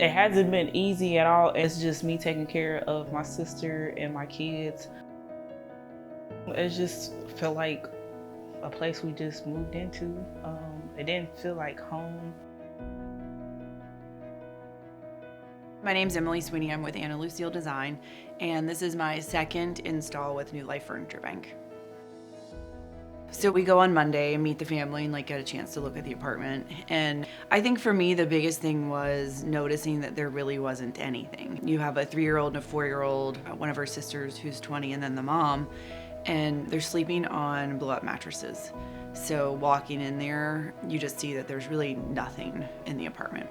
It hasn't been easy at all. It's just me taking care of my sister and my kids. It just felt like a place we just moved into. It didn't feel like home. My name's Emily Sweeney. I'm with Anna Lucille Design, and this is my second install with New Life Furniture Bank. So we go on Monday and meet the family and get a chance to look at the apartment. And I think for me, the biggest thing was noticing that there really wasn't anything. You have a 3-year-old and a 4-year-old, one of our sisters who's 20, and then the mom, and they're sleeping on blow-up mattresses. So walking in there, you just see that there's really nothing in the apartment.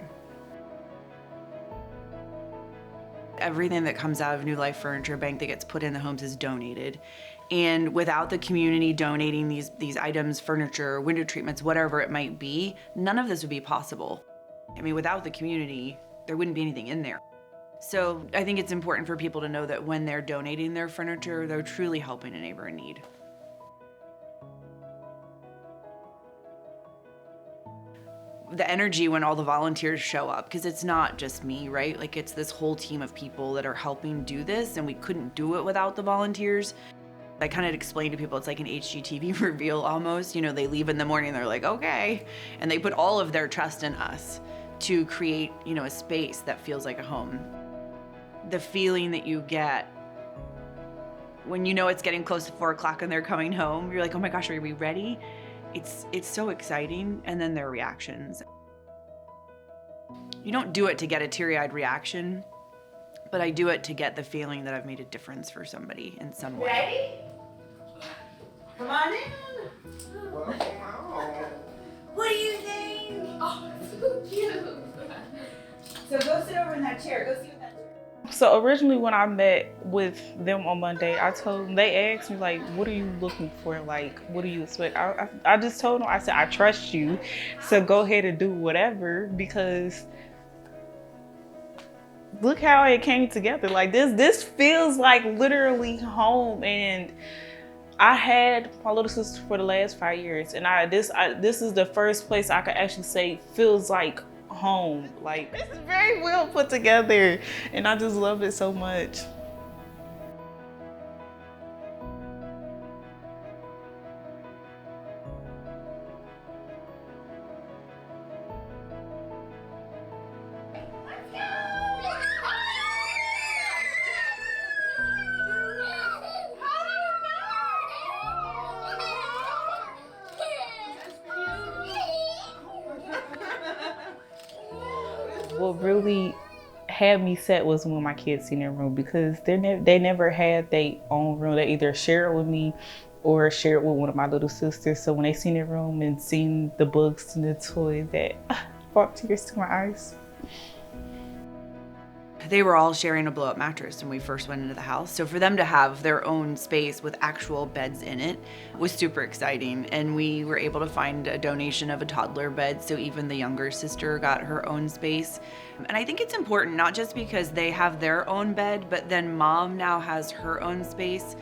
Everything that comes out of New Life Furniture Bank that gets put in the homes is donated. And without the community donating these items, furniture, window treatments, whatever it might be, none of this would be possible. I mean, without the community, there wouldn't be anything in there. So I think it's important for people to know that when they're donating their furniture, they're truly helping a neighbor in need. The energy when all the volunteers show up, because it's not just me, right? It's this whole team of people that are helping do this, and we couldn't do it without the volunteers. I kind of explain to people it's like an HGTV reveal almost. You know, they leave in the morning, they're like, okay. And they put all of their trust in us to create, a space that feels like a home. The feeling that you get when it's getting close to 4 o'clock and they're coming home, you're like, oh my gosh, are we ready? It's so exciting, and then their reactions. You don't do it to get a teary-eyed reaction, but I do it to get the feeling that I've made a difference for somebody in some way. Ready? Come on in. What do you think? Oh, so cute. So go sit over in that chair. Go sit in that chair. So originally when I met with them on Monday, I told them, they asked me what are you looking for? What do you expect? I just told them, I said, I trust you. So go ahead and do whatever, because look how it came together. This feels like literally home. And I had my little sister for the last 5 years, and this is the first place I could actually say feels like home. This is very well put together, and I just love it so much. What really had me set was when my kids seen their room, because they never had their own room. They either share it with me or share it with one of my little sisters. So when they seen their room and seen the books and the toys, that brought tears to my eyes. They were all sharing a blow-up mattress when we first went into the house. So for them to have their own space with actual beds in it was super exciting. And we were able to find a donation of a toddler bed, so even the younger sister got her own space. And I think it's important, not just because they have their own bed, but then mom now has her own space.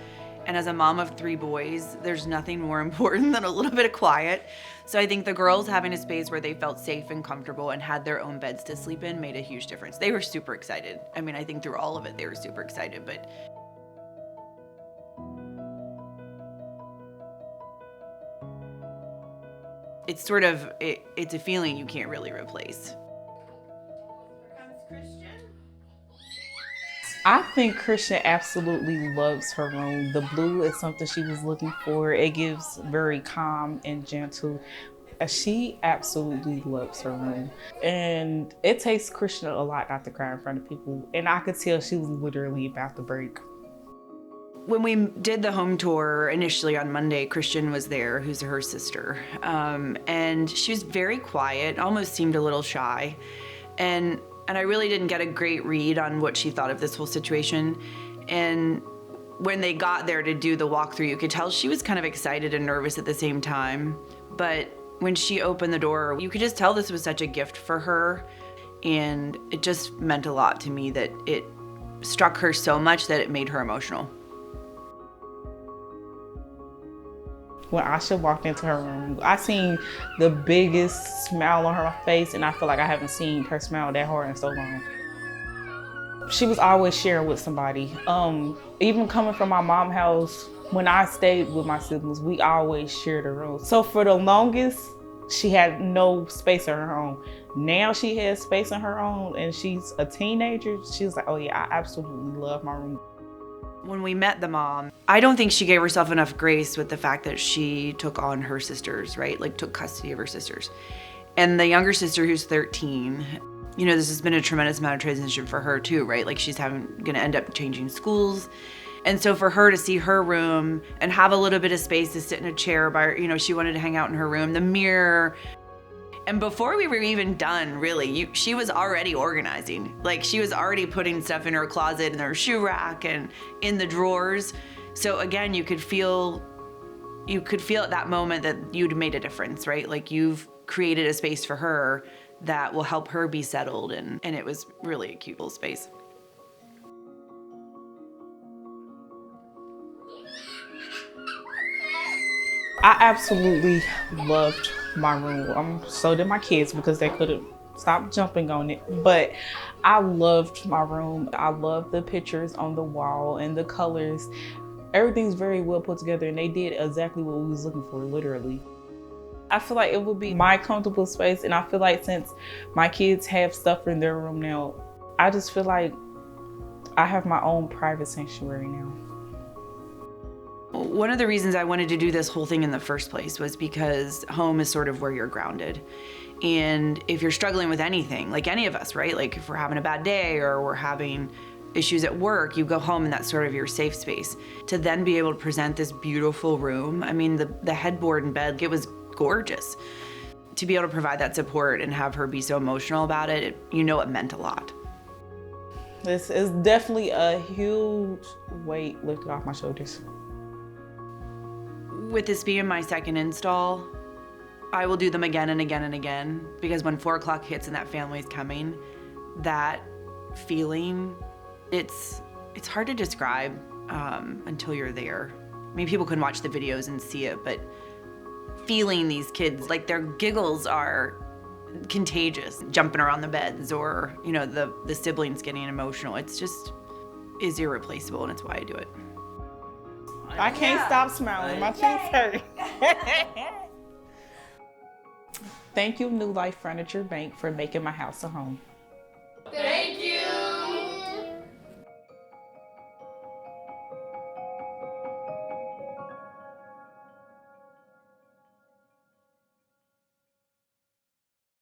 And as a mom of 3 boys, there's nothing more important than a little bit of quiet. So I think the girls having a space where they felt safe and comfortable and had their own beds to sleep in made a huge difference. They were super excited. I mean, I think through all of it, they were super excited, but it's it's a feeling you can't really replace. I think Christian absolutely loves her room. The blue is something she was looking for. It gives very calm and gentle. She absolutely loves her room. And it takes Christian a lot not to cry in front of people. And I could tell she was literally about to break. When we did the home tour initially on Monday, Christian was there, who's her sister. And she was very quiet, almost seemed a little shy. And I really didn't get a great read on what she thought of this whole situation. And when they got there to do the walkthrough, you could tell she was kind of excited and nervous at the same time. But when she opened the door, you could just tell this was such a gift for her. And it just meant a lot to me that it struck her so much that it made her emotional. When Asha walked into her room, I seen the biggest smile on her face, and I feel like I haven't seen her smile that hard in so long. She was always sharing with somebody. Even coming from my mom's house, when I stayed with my siblings, we always shared a room. So for the longest, she had no space of her own. Now she has space on her own and she's a teenager. She was like, oh yeah, I absolutely love my room. When we met the mom, I don't think she gave herself enough grace with the fact that she took on her sisters, right? Like took custody of her sisters. And the younger sister who's 13, you know, this has been a tremendous amount of transition for her too, right? Like she's gonna end up changing schools. And so for her to see her room and have a little bit of space to sit in a chair by her, you know, she wanted to hang out in her room, the mirror. And before we were even done, really, she was already organizing. Like she was already putting stuff in her closet and her shoe rack and in the drawers. So again, you could feel at that moment that you'd made a difference, right? Like you've created a space for her that will help her be settled. And it was really a cute little space. I absolutely loved my room. So did my kids because they couldn't stop jumping on it. But I loved my room. I loved the pictures on the wall and the colors. Everything's very well put together and they did exactly what we was looking for, literally. I feel like it would be my comfortable space, and I feel like since my kids have stuff in their room now, I just feel like I have my own private sanctuary now. One of the reasons I wanted to do this whole thing in the first place was because home is sort of where you're grounded. And if you're struggling with anything, like any of us, right? Like if we're having a bad day or we're having issues at work, you go home and that's sort of your safe space. To then be able to present this beautiful room, I mean, the headboard in bed, it was gorgeous. To be able to provide that support and have her be so emotional about it, you know it meant a lot. This is definitely a huge weight lifted off my shoulders. With this being my second install, I will do them again and again and again, because when 4 o'clock hits and that family's coming, that feeling, it's hard to describe until you're there. I mean, people can watch the videos and see it, but feeling these kids, like their giggles are contagious, jumping around the beds, or, you know, the siblings getting emotional. It's just is irreplaceable, and it's why I do it. I can't stop smiling. My cheeks hurt. Thank you, New Life Furniture Bank, for making my house a home.